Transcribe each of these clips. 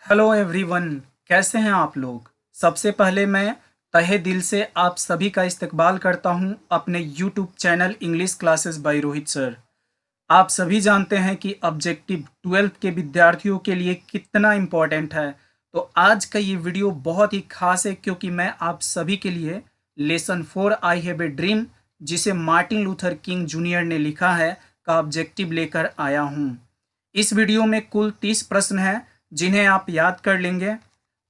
Hello everyone, कैसे हैं आप लोग। सबसे पहले मैं तहे दिल से आप सभी का इस्तकबाल करता हूं अपने YouTube channel English classes bye Rohit sir. आप सभी जानते हैं कि ऑब्जेक्टिव 12th के विद्यार्थियों के लिए कितना इम्पोर्टेंट है। तो आज का ये वीडियो बहुत ही खास है क्योंकि मैं आप सभी के लिए lesson 4 I have a dream, जिसे मार्टिन लूथर किंग जूनियर ने लिखा है, का ऑब्जेक्टिव लेकर आया हूँ। इस वीडियो में कुल 30 प्रश्न हैं जिन्हें आप याद कर लेंगे।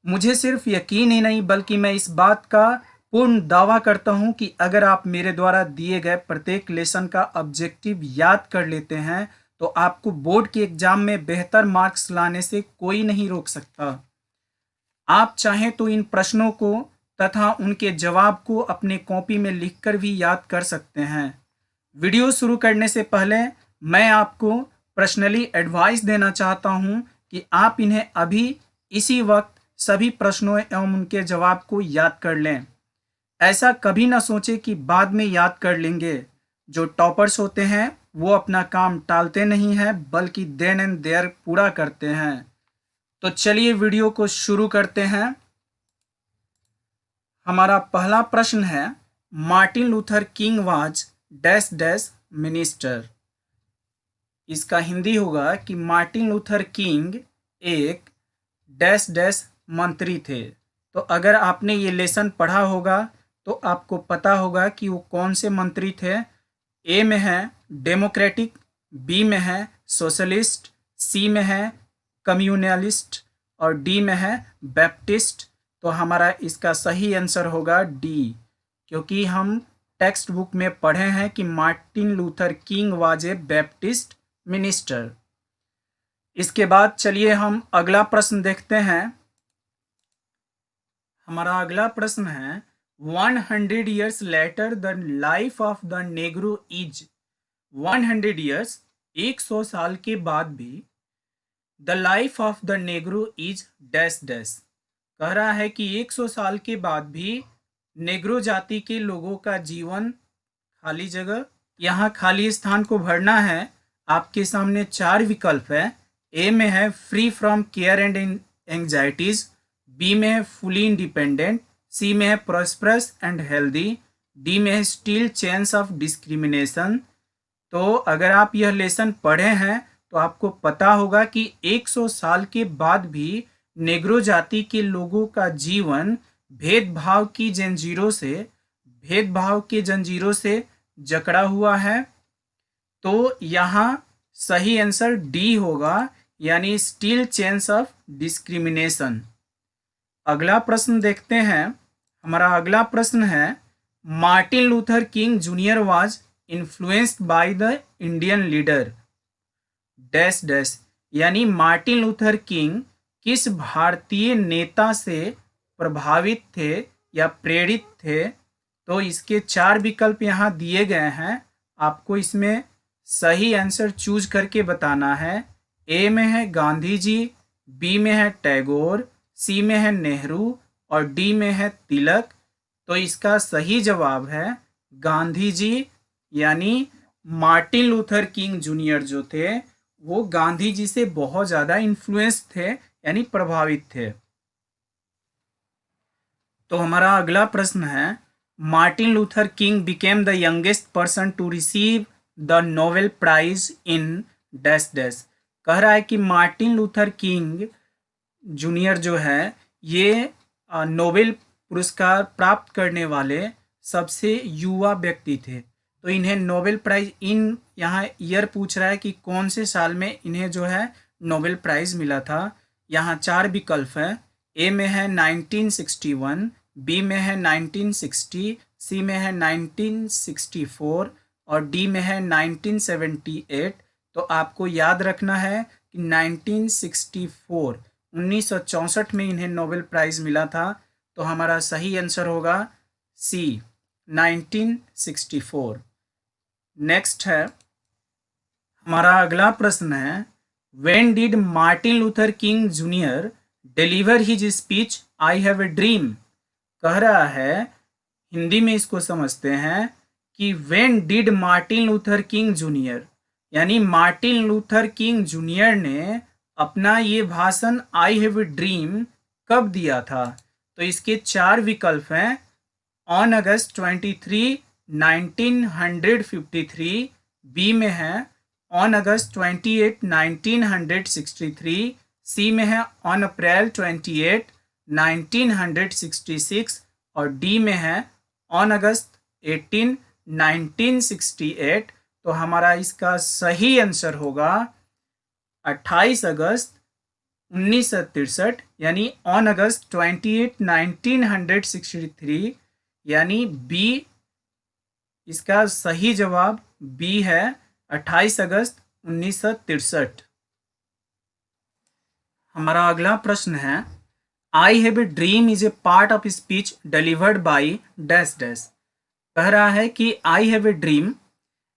मुझे सिर्फ यकीन ही नहीं बल्कि मैं इस बात का पूर्ण दावा करता हूं कि अगर आप मेरे द्वारा दिए गए प्रत्येक लेसन का ऑब्जेक्टिव याद कर लेते हैं तो आपको बोर्ड के एग्जाम में बेहतर मार्क्स लाने से कोई नहीं रोक सकता। आप चाहें तो इन प्रश्नों को तथा उनके जवाब को अपने कॉपी में लिखकर भी याद कर सकते हैं। वीडियो शुरू करने से पहले मैं आपको पर्सनली एडवाइस देना चाहता हूं कि आप इन्हें अभी इसी वक्त सभी प्रश्नों एवं उनके जवाब को याद कर लें। ऐसा कभी ना सोचें कि बाद में याद कर लेंगे। जो टॉपर्स होते हैं वो अपना काम टालते नहीं हैं बल्कि देन एंड देयर पूरा करते हैं। तो चलिए वीडियो को शुरू करते हैं। हमारा पहला प्रश्न है, Martin Luther King was dash dash minister. इसका हिंदी होगा कि मार्टिन लूथर किंग एक डैश डैश मंत्री थे। तो अगर आपने ये लेसन पढ़ा होगा तो आपको पता होगा कि वो कौन से मंत्री थे। ए में है डेमोक्रेटिक, बी में है सोशलिस्ट, सी में है कम्युनलिस्ट और डी में है बैप्टिस्ट। तो हमारा इसका सही आंसर होगा डी, क्योंकि हम टेक्स्ट बुक में पढ़े हैं कि Martin Luther King was a Baptist minister. इसके बाद चलिए हम अगला प्रश्न देखते हैं। हमारा अगला प्रश्न है, 100 years later the life of the negro is। 100 years 100 साल के बाद भी the life of the Negro is dash dash. कह रहा है कि 100 साल के बाद भी नेग्रो जाति के लोगों का जीवन खाली जगह। यहाँ खाली स्थान को भरना है। आपके सामने 4 विकल्प है। ए में है free from care and anxieties, B में है फुली इंडिपेंडेंट, सी में है प्रॉस्परस एंड हेल्दी, डी में है स्टील चेन्स ऑफ डिस्क्रिमिनेशन। तो अगर आप यह लेसन पढ़े हैं तो आपको पता होगा कि 100 साल के बाद भी नेग्रो जाति के लोगों का जीवन भेदभाव के जंजीरों से जकड़ा हुआ है। तो यहाँ सही आंसर डी होगा, यानी स्टील चेन्स ऑफ डिस्क्रिमिनेशन। अगला प्रश्न देखते हैं। हमारा अगला प्रश्न है, Martin Luther King junior was influenced by the Indian leader dash dash. यानी मार्टिन लूथर किंग किस भारतीय नेता से प्रभावित थे या प्रेरित थे। तो इसके 4 विकल्प यहाँ दिए गए हैं। आपको इसमें सही आंसर चूज करके बताना है। ए में है गांधी जी, बी में है टैगोर, सी में है नेहरू और डी में है तिलक। तो इसका सही जवाब है गांधी जी, यानी मार्टिन लूथर किंग जूनियर जो थे वो गांधी जी से बहुत ज़्यादा इन्फ्लुएंस थे, यानी प्रभावित थे। तो हमारा अगला प्रश्न है, Martin Luther King became the youngest person to receive the Nobel Prize in dash dash. कह रहा है कि मार्टिन लूथर किंग जूनियर जो है ये नोबेल पुरस्कार प्राप्त करने वाले सबसे युवा व्यक्ति थे। तो इन्हें नोबेल प्राइज इन यहाँ ईयर पूछ रहा है कि कौन से साल में इन्हें जो है नोबेल प्राइज मिला था। यहाँ 4 विकल्प है। ए में है 1961, बी में है 1960, सी में है 1964 और डी में है 1978। तो आपको याद रखना है कि 1964 1964 में इन्हें नोबेल प्राइज मिला था। तो हमारा सही आंसर होगा सी 1964। नेक्स्ट है हमारा अगला प्रश्न है, when did Martin Luther King junior deliver his speech I have a dream. कह रहा है, हिंदी में इसको समझते हैं कि when did Martin Luther King junior, यानी मार्टिन लूथर किंग जूनियर ने अपना ये भाषण आई हैव ए ड्रीम कब दिया था? तो इसके 4 विकल्प हैं। On August 23, 1953। बी में है ऑन अगस्त 28, 1963। सी में है ऑन अप्रैल 28, 1966। और डी में है ऑन अगस्त 18, 1968। तो हमारा इसका सही आंसर होगा 28 अगस्त 1963, यानी ऑन अगस्त 28, 1963, यानी बी। इसका सही जवाब बी है, 28 अगस्त 1963। हमारा अगला प्रश्न है, I have a dream is a part of speech delivered by dash dash. कह रहा है कि आई हैव ए ड्रीम,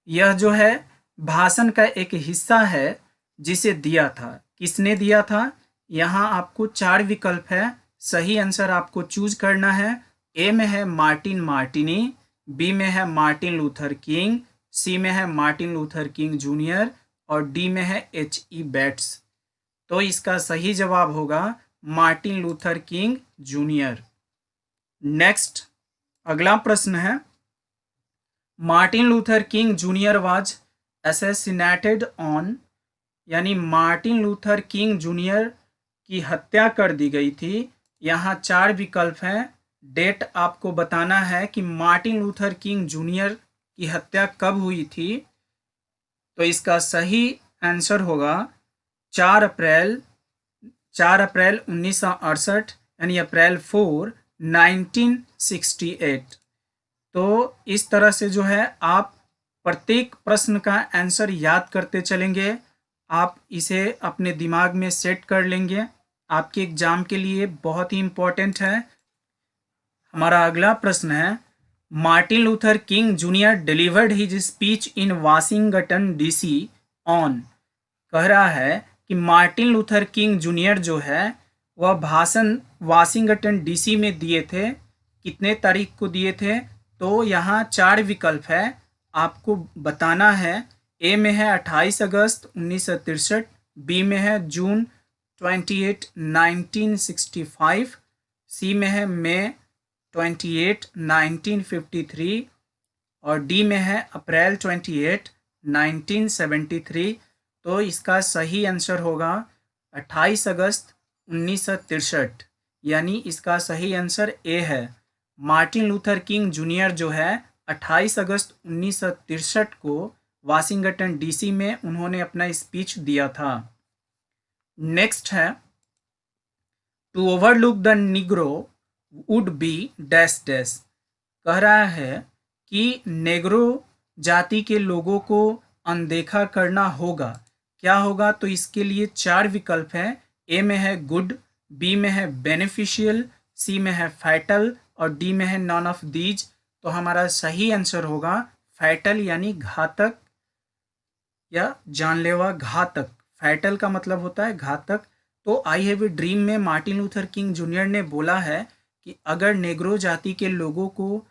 यह जो है भाषण का एक हिस्सा है जिसे दिया था। किसने दिया था? यहाँ आपको 4 विकल्प है, सही आंसर आपको चूज करना है। ए में है मार्टिन मार्टिनी, बी में है मार्टिन लूथर किंग, सी में है मार्टिन लूथर किंग जूनियर और डी में है H.E. बेट्स। तो इसका सही जवाब होगा Martin Luther King junior. Next अगला प्रश्न है, Martin Luther King junior was assassinated on, यानी मार्टिन लूथर किंग जूनियर की हत्या कर दी गई थी। यहाँ 4 विकल्प हैं। डेट आपको बताना है कि मार्टिन लूथर किंग जूनियर की हत्या कब हुई थी। तो इसका सही आंसर होगा 4 अप्रैल 1968, यानी अप्रैल 4, 1968। तो इस तरह से जो है आप प्रत्येक प्रश्न का आंसर याद करते चलेंगे। आप इसे अपने दिमाग में सेट कर लेंगे, आपके एग्जाम के लिए बहुत ही इम्पोर्टेंट है। हमारा अगला प्रश्न है, Martin Luther King junior delivered his speech in Washington DC on. कह रहा है कि मार्टिन लूथर किंग जूनियर जो है वह भाषण वाशिंगटन डीसी में दिए थे। कितने तारीख को दिए थे? तो यहाँ 4 विकल्प है, आपको बताना है। ए में है 28 अगस्त 1963, बी में है जून 28, 1965, सी में है मई 28, 1953 और डी में है अप्रैल 28, 1973। तो इसका सही आंसर होगा 28 अगस्त 1963, यानी इसका सही आंसर ए है। मार्टिन लूथर किंग जूनियर जो है 28 अगस्त 1963 को वाशिंगटन डीसी में उन्होंने अपना स्पीच दिया था। नेक्स्ट है, to overlook the Negro would be dash dash. कह रहा है कि नेग्रो जाति के लोगों को अनदेखा करना होगा। क्या होगा? तो इसके लिए 4 विकल्प हैं। ए में है गुड, बी में है बेनिफिशियल, सी में है फैटल और डी में है नॉन ऑफ दीज। तो हमारा सही आंसर होगा फैटल, यानी घातक या जानलेवा घातक। फैटल का मतलब होता है घातक। तो आई हैव ए ड्रीम में मार्टिन लूथर किंग जूनियर ने बोला है कि अगर नेग्रो जाति के लोगों को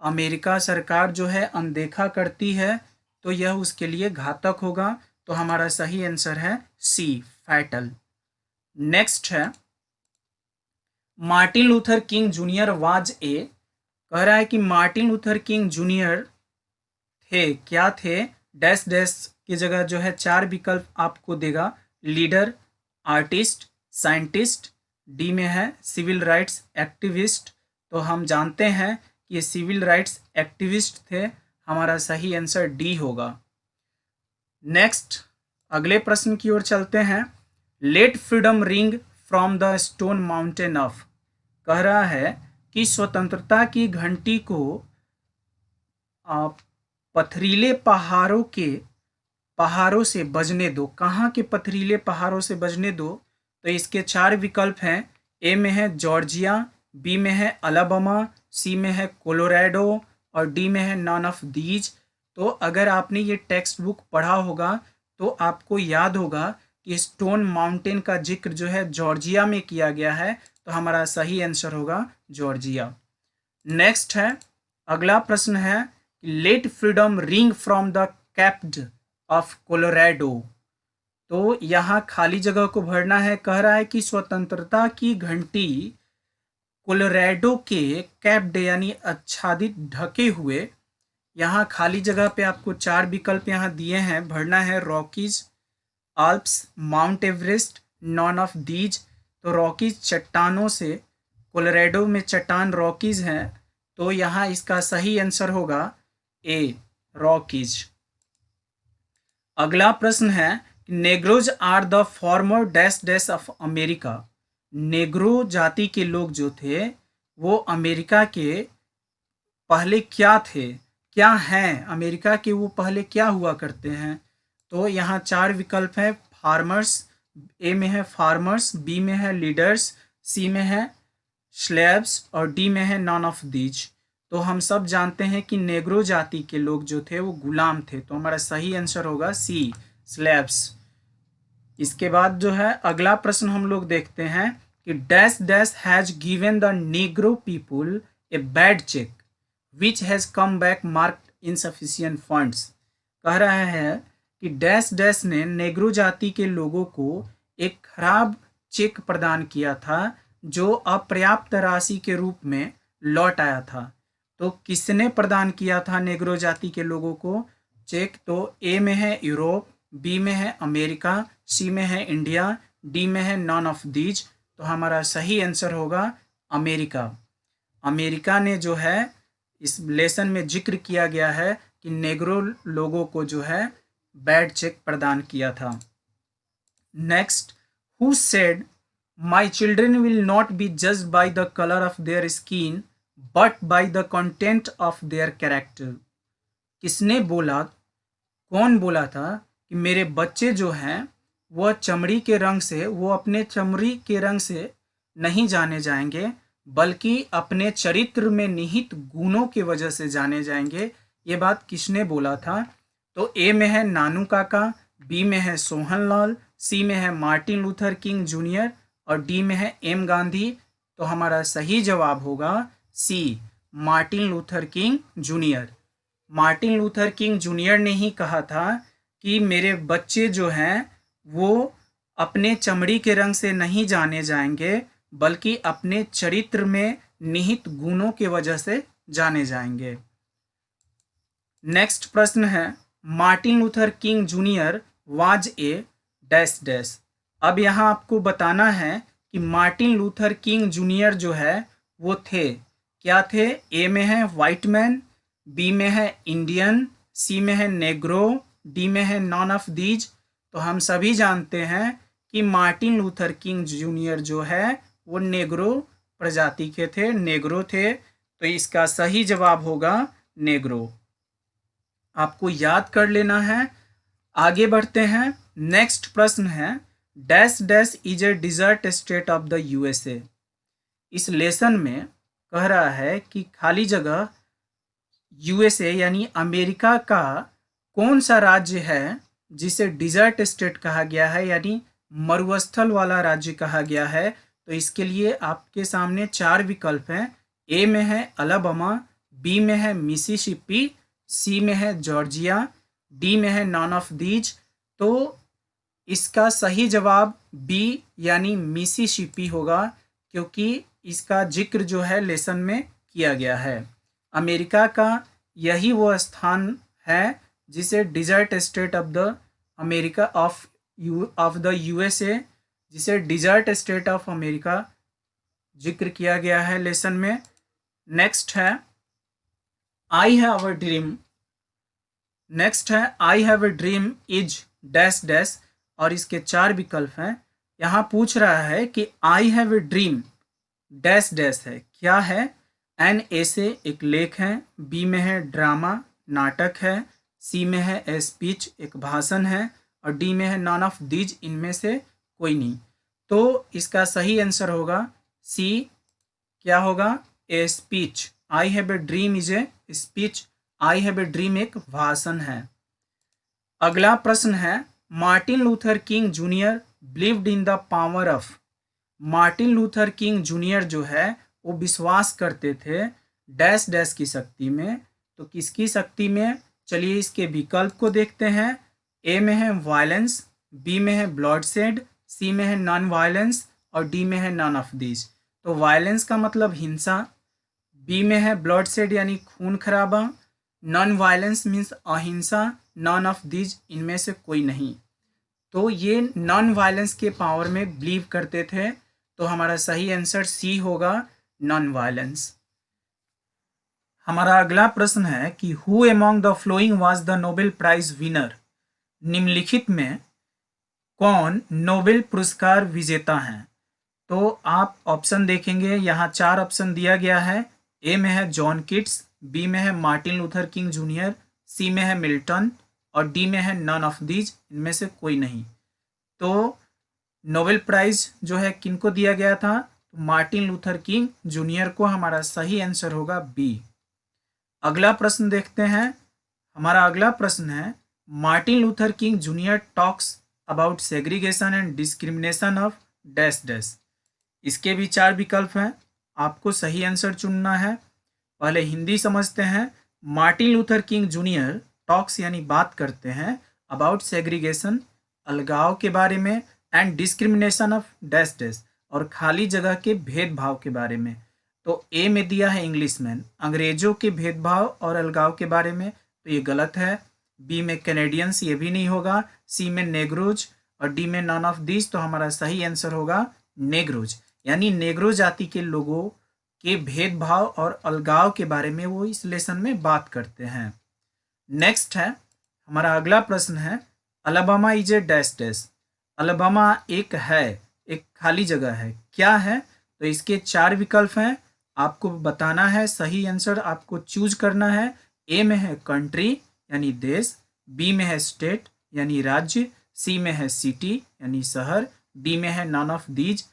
अमेरिका सरकार जो है अनदेखा करती है तो यह उसके लिए घातक होगा। तो हमारा सही आंसर है सी, फैटल। नेक्स्ट है, Martin Luther King junior was a. कह रहा है कि मार्टिन लूथर किंग जूनियर थे, क्या थे? डैश डैश की जगह जो है 4 विकल्प आपको देगा। लीडर, आर्टिस्ट, साइंटिस्ट, डी में है सिविल राइट्स एक्टिविस्ट। तो हम जानते हैं कि ये सिविल राइट्स एक्टिविस्ट थे। हमारा सही आंसर डी होगा। नेक्स्ट अगले प्रश्न की ओर चलते हैं, let freedom ring from the Stone Mountain of. कह रहा है कि स्वतंत्रता की घंटी को पथरीले पहाड़ों से बजने दो। कहाँ के पथरीले पहाड़ों से बजने दो? तो इसके 4 विकल्प हैं। ए में है जॉर्जिया, बी में है अलाबामा, सी में है कोलोराडो और डी में है नॉन ऑफ दीज। तो अगर आपने ये टेक्स्ट बुक पढ़ा होगा तो आपको याद होगा कि स्टोन माउंटेन का जिक्र जो है जॉर्जिया में किया गया है। तो हमारा सही आंसर होगा जॉर्जिया। नेक्स्ट है, अगला प्रश्न है, let freedom ring from the capped of Colorado. तो यहाँ खाली जगह को भरना है। कह रहा है कि स्वतंत्रता की घंटी कोलोराडो के कैप डे यानी आच्छादित ढके हुए। यहाँ खाली जगह पे आपको 4 विकल्प यहाँ दिए हैं, भरना है Rockies, Alps, mount Everest, none of these. तो रॉकीज चट्टानों से, कोलोराडो में चट्टान रॉकीज हैं, तो यहाँ इसका सही आंसर होगा ए, रॉकीज। अगला प्रश्न है, Negroes are the former dash dash of America. Negro जाति के लोग जो थे वो अमेरिका के पहले क्या थे, क्या हैं, अमेरिका के वो पहले क्या हुआ करते हैं। तो यहाँ 4 विकल्प है, फार्मर्स, ए में है फार्मर्स, बी में है लीडर्स, सी में है स्लेव्स और डी में है नॉन ऑफ दीज। तो हम सब जानते हैं कि नेग्रो जाति के लोग जो थे वो गुलाम थे, तो हमारा सही आंसर होगा सी, स्लेव्स। इसके बाद जो है अगला प्रश्न हम लोग देखते हैं कि dash dash has given the Negro people a bad check which has come back marked insufficient funds. कह रहा है कि डैश डैश ने नेग्रो जाति के लोगों को एक खराब चेक प्रदान किया था जो अपर्याप्त राशि के रूप में लौट आया था। तो किसने प्रदान किया था नेग्रो जाति के लोगों को चेक? तो ए में है यूरोप, बी में है अमेरिका, सी में है इंडिया, डी में है नॉन ऑफ दीज। तो हमारा सही आंसर होगा अमेरिका। अमेरिका ने जो है इस लेसन में जिक्र किया गया है कि नेग्रो लोगों को जो है बैड चेक प्रदान किया था। Next, who said my children will not be judged by the colour of their skin but by the content of their character. किसने बोला, कौन बोला था कि मेरे बच्चे जो हैं वह चमड़ी के रंग से, वो अपने चमड़ी के रंग से नहीं जाने जाएंगे बल्कि अपने चरित्र में निहित गुणों की वजह से जाने जाएंगे। ये बात किसने बोला था? तो ए में है नानू काका, बी में है सोहनलाल, सी में है मार्टिन लूथर किंग जूनियर और डी में है एम गांधी। तो हमारा सही जवाब होगा C, Martin Luther King Junior. Martin Luther King Junior ने ही कहा था कि मेरे बच्चे जो हैं वो अपने चमड़ी के रंग से नहीं जाने जाएंगे बल्कि अपने चरित्र में निहित गुणों की वजह से जाने जाएंगे। नेक्स्ट प्रश्न है, Martin Luther King junior was a dash dash. अब यहाँ आपको बताना है कि मार्टिन लूथर किंग जूनियर जो है वो थे, क्या थे? ए में है वाइट मैन, बी में है इंडियन, सी में है नेग्रो, डी में है नॉन ऑफ दीज। तो हम सभी जानते हैं कि मार्टिन लूथर किंग जूनियर जो है वो नेग्रो प्रजाति के थे, नेग्रो थे। तो इसका सही जवाब होगा नेग्रो। आपको याद कर लेना है। आगे बढ़ते हैं। नेक्स्ट प्रश्न है, dash dash is a desert state of the USA. इस लेसन में कह रहा है कि खाली जगह यूएसए यानी अमेरिका का कौन सा राज्य है जिसे डिजर्ट स्टेट कहा गया है यानी मरुस्थल वाला राज्य कहा गया है। तो इसके लिए आपके सामने 4 विकल्प हैं। ए में है अलाबामा, बी में है मिसिसिपी, सी में है जॉर्जिया, डी में है नॉन ऑफ दीज। तो इसका सही जवाब बी यानी मिसिसिपी होगा क्योंकि इसका जिक्र जो है लेसन में किया गया है। अमेरिका का यही वो स्थान है जिसे desert state of the America of the USA, जिसे डिजर्ट स्टेट ऑफ अमेरिका जिक्र किया गया है लेसन में। नेक्स्ट है I have a dream. Next है I have a dream is dash dash और इसके 4 विकल्प हैं। यहाँ पूछ रहा है कि आई have a dream dash dash है, क्या है? एन ऐसे एक लेख है, बी में है ड्रामा नाटक है, सी में है ए स्पीच एक भाषण है और डी में है नॉन ऑफ दीज इनमें से कोई नहीं। तो इसका सही आंसर होगा सी, क्या होगा? A speech. I have a dream is a speech. I have a dream एक भाषण है। अगला प्रश्न है, Martin Luther King junior believed in the power of. Martin Luther King junior जो है वो विश्वास करते थे डैश डैश की शक्ति में। तो किसकी शक्ति में? चलिए इसके विकल्प को देखते हैं। ए में है वायलेंस, बी में है ब्लॉडशेड, सी में है नॉन वायलेंस और डी में है नॉन ऑफ दिस। तो वायलेंस का मतलब हिंसा, बी में है ब्लॉडशेड यानी खून खराबा, नॉन वायलेंस मीन्स अहिंसा, नॉन ऑफ दिस इनमें से कोई नहीं। तो ये नॉन वायलेंस के पावर में बिलीव करते थे, तो हमारा सही आंसर सी होगा, नॉन वायलेंस। हमारा अगला प्रश्न है कि who among the following was the Nobel Prize winner. निम्नलिखित में कौन नोबेल पुरस्कार विजेता हैं? तो आप ऑप्शन देखेंगे, यहाँ 4 ऑप्शन दिया गया है। ए में है जॉन किट्स, बी में है मार्टिन लूथर किंग जूनियर, सी में है मिल्टन और डी में है नॉन ऑफ दीज इनमें से कोई नहीं। तो नोबेल प्राइज जो है किनको दिया गया था? तो मार्टिन लूथर किंग जूनियर को हमारा सही आंसर होगा बी। अगला प्रश्न देखते हैं। हमारा अगला प्रश्न है Martin Luther King junior talks about segregation and discrimination of dash dash. इसके भी 4 विकल्प हैं, आपको सही आंसर चुनना है। पहले हिंदी समझते हैं। Martin Luther King junior talks यानी बात करते हैं अबाउट सेग्रीगेशन अलगाव के बारे में, and discrimination of dash dash और खाली जगह के भेदभाव के बारे में। तो ए में दिया है इंग्लिशमैन, अंग्रेजों के भेदभाव और अलगाव के बारे में, तो ये गलत है। बी में कैनेडियंस, ये भी नहीं होगा। सी में नेग्रोज और डी में नॉन ऑफ दिस, तो हमारा सही आंसर होगा नेग्रोज, यानी नेग्रो जाति के लोगों के भेदभाव और अलगाव के बारे में वो इस लेसन में बात करते हैं। नेक्स्ट है हमारा अगला प्रश्न है Alabama is a dash dash. Alabama एक है, एक खाली जगह है, क्या है? तो इसके 4 विकल्प हैं, आपको बताना है, सही आंसर आपको चूज करना है। ए में है कंट्री यानी देश, बी में है स्टेट यानी राज्य, सी में है सिटी यानी शहर, डी में है नॉन ऑफ दीज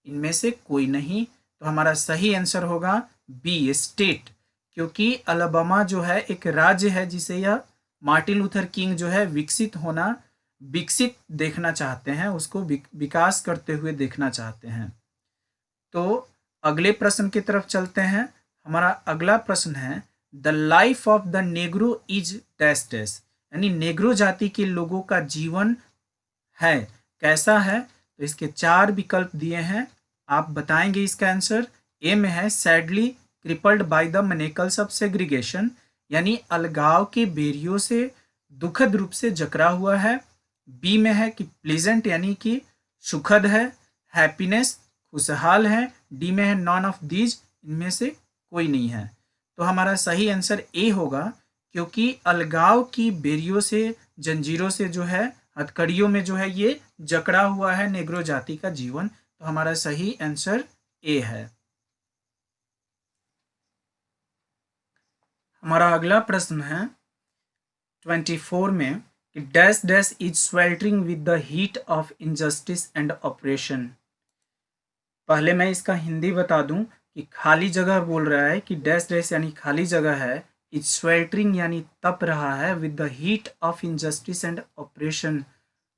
इनमें से कोई नहीं। तो हमारा सही आंसर होगा बी स्टेट, क्योंकि अलबामा जो है एक राज्य है जिसे यह मार्टिन लूथर किंग जो है विकसित देखना चाहते हैं, उसको विकास करते हुए देखना चाहते हैं। तो अगले प्रश्न की तरफ चलते हैं। हमारा अगला प्रश्न है the life of the Negro is dash dash, यानी नेग्रो जाति के लोगों का जीवन है, कैसा है? तो इसके 4 विकल्प दिए हैं, आप बताएंगे इसका आंसर। ए में है sadly crippled by the manacles of segregation, यानी अलगाव के बेरियों से दुखद रूप से जकड़ा हुआ है। बी में है कि प्लीजेंट यानी कि सुखद है, हैप्पीनेस खुशहाल है, डी में है नॉन ऑफ दीज इनमें से कोई नहीं है। तो हमारा सही आंसर ए होगा, क्योंकि अलगाव की बेरियों से जंजीरों से जो है हथकड़ियों में जो है ये जकड़ा हुआ है नेग्रो जाति का जीवन। तो हमारा सही आंसर ए है। हमारा अगला प्रश्न है 24 में कि dash dash is sweltering with the heat of injustice and operation. पहले मैं इसका हिंदी बता दूं कि खाली जगह बोल रहा है कि डैश डैश यानी खाली जगह है, इज स्वेल्टरिंग यानी तप रहा है, with the heat of injustice and operation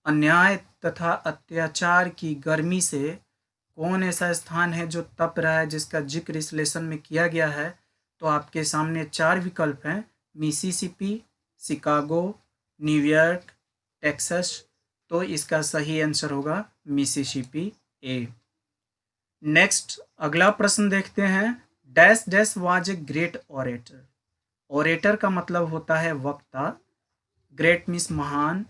अन्याय तथा अत्याचार की गर्मी से कौन ऐसा स्थान है जो तप रहा है, जिसका जिक्र इस लेसन में किया गया है? तो आपके सामने 4 विकल्प हैं, मिसिसिपी, शिकागो, न्यूयॉर्क, टेक्सास। तो इसका सही आंसर होगा मिसिसिपी ए। नेक्स्ट अगला प्रश्न देखते हैं। Dash dash was a great orator. Orator का मतलब होता है वक्ता, ग्रेट मीन्स महान।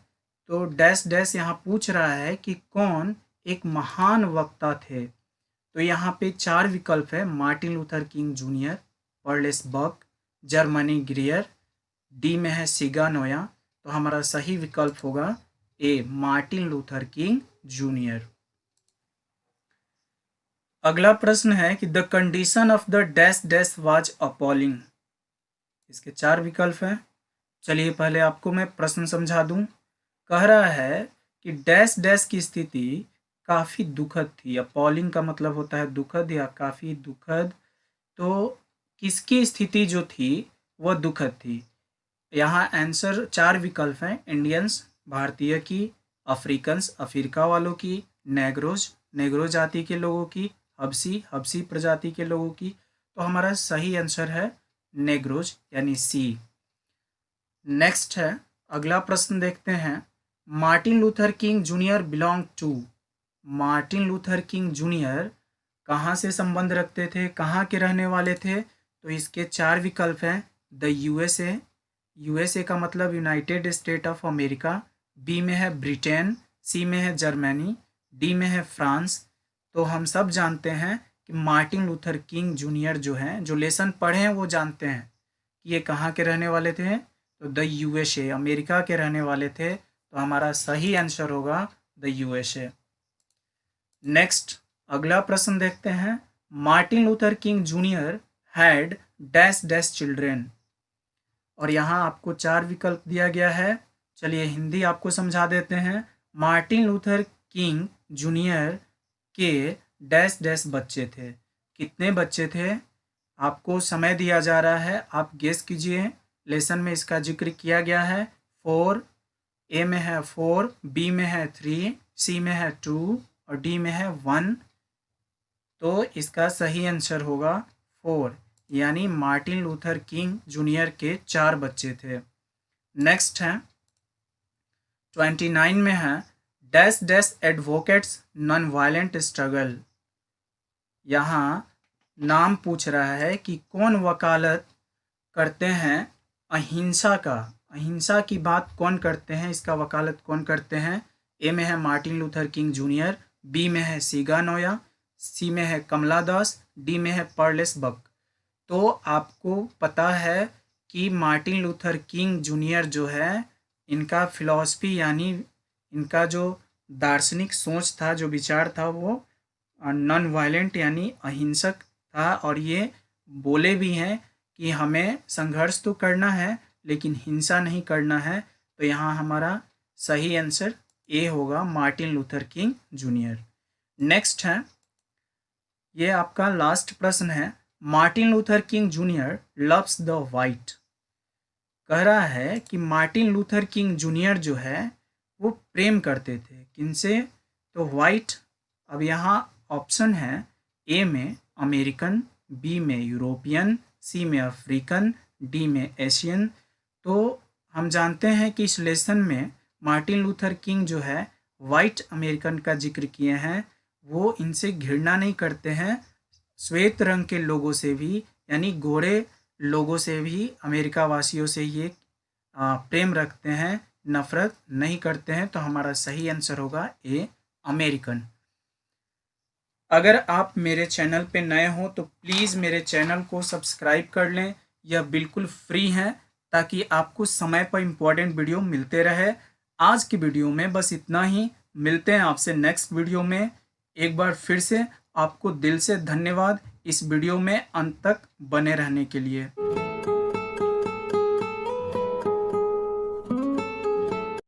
तो डैश डैश यहाँ पूछ रहा है कि कौन एक महान वक्ता थे। तो यहाँ पे 4 विकल्प है, मार्टिन लूथर किंग जूनियर, पर्लेस बक, जर्मनी ग्रियर, डी में है सिगा नोया। तो हमारा सही विकल्प होगा ए, मार्टिन लूथर किंग जूनियर। अगला प्रश्न है कि the condition of the dash dash was appalling. इसके 4 विकल्प हैं, चलिए पहले आपको मैं प्रश्न समझा दूं। कह रहा है कि डैश डैश की स्थिति काफ़ी दुखद थी। अपॉलिंग का मतलब होता है दुखद या काफ़ी दुखद। तो किसकी स्थिति जो थी वह दुखद थी? यहाँ आंसर 4 विकल्प हैं, इंडियंस भारतीय की, अफ्रीकन्स अफ्रीका वालों की, नेग्रोज नेग्रो जाति के लोगों की, हब्सी हब्सी प्रजाति के लोगों की। तो हमारा सही आंसर है नेग्रोज यानी सी। नेक्स्ट है अगला प्रश्न देखते हैं। Martin Luther King Junior belong to. Martin Luther King Junior कहाँ से संबंध रखते थे, कहाँ के रहने वाले थे? तो इसके चार विकल्प हैं। द यूएसए, यूएसए का मतलब United State of America. B में है ब्रिटेन, सी में है जर्मनी, डी में है फ्रांस। तो हम सब जानते हैं कि मार्टिन लूथर किंग जूनियर जो हैं, जो लेसन पढ़े हैं वो जानते हैं कि ये कहाँ के रहने वाले थे। तो द यूएसए, अमेरिका के रहने वाले थे। तो हमारा सही आंसर होगा द यूएसए। नेक्स्ट अगला प्रश्न देखते हैं। Martin Luther King junior had dash dash children. और यहाँ आपको चार विकल्प दिया गया है। चलिए हिंदी आपको समझा देते हैं। मार्टिन लूथर किंग जूनियर के डैश डैश बच्चे थे। कितने बच्चे थे? आपको समय दिया जा रहा है, आप गेस कीजिए। लेसन में इसका जिक्र किया गया है। 4, ए में है 4, बी में है 3, सी में है 2 और डी में है 1। तो इसका सही आंसर होगा 4, यानी मार्टिन लूथर किंग जूनियर के 4 बच्चे थे। नेक्स्ट है 29 में है dash dash advocates non violent struggle. यहाँ नाम पूछ रहा है कि कौन वकालत करते हैं अहिंसा का। अहिंसा की बात कौन करते हैं, इसका वकालत कौन करते हैं? ए में है Martin Luther King Junior, B में है सिगा नोया, सी में है कमला दास, डी में है पर्लेस बक। तो आपको पता है कि मार्टिन लूथर किंग जूनियर जो है, इनका फिलॉसफी यानी इनका जो दार्शनिक सोच था, जो विचार था, वो नॉन वायलेंट यानी अहिंसक था। और ये बोले भी हैं कि हमें संघर्ष तो करना है लेकिन हिंसा नहीं करना है। तो यहाँ हमारा सही आंसर ए होगा, Martin Luther King junior. Next है, ये आपका लास्ट प्रश्न है। Martin Luther King junior loves the white. कह रहा है कि मार्टिन लूथर किंग जूनियर जो है वो प्रेम करते थे किनसे? तो वाइट। अब यहाँ ऑप्शन है, ए में अमेरिकन, बी में यूरोपियन, सी में अफ्रीकन, डी में एशियन। तो हम जानते हैं कि इस लेसन में मार्टिन लूथर किंग जो है वाइट अमेरिकन का जिक्र किए हैं। वो इनसे घृणा नहीं करते हैं, श्वेत रंग के लोगों से भी यानी गोरे लोगों से भी, अमेरिका वासियों से ये प्रेम रखते हैं, नफरत नहीं करते हैं। तो हमारा सही आंसर होगा ए अमेरिकन। अगर आप मेरे चैनल पे नए हो तो प्लीज़ मेरे चैनल को सब्सक्राइब कर लें, यह बिल्कुल फ्री है ताकि आपको समय पर इम्पोर्टेंट वीडियो मिलते रहे। आज की वीडियो में बस इतना ही, मिलते हैं आपसे नेक्स्ट वीडियो में। एक बार फिर से आपको दिल से धन्यवाद इस वीडियो में अंत तक बने रहने के लिए।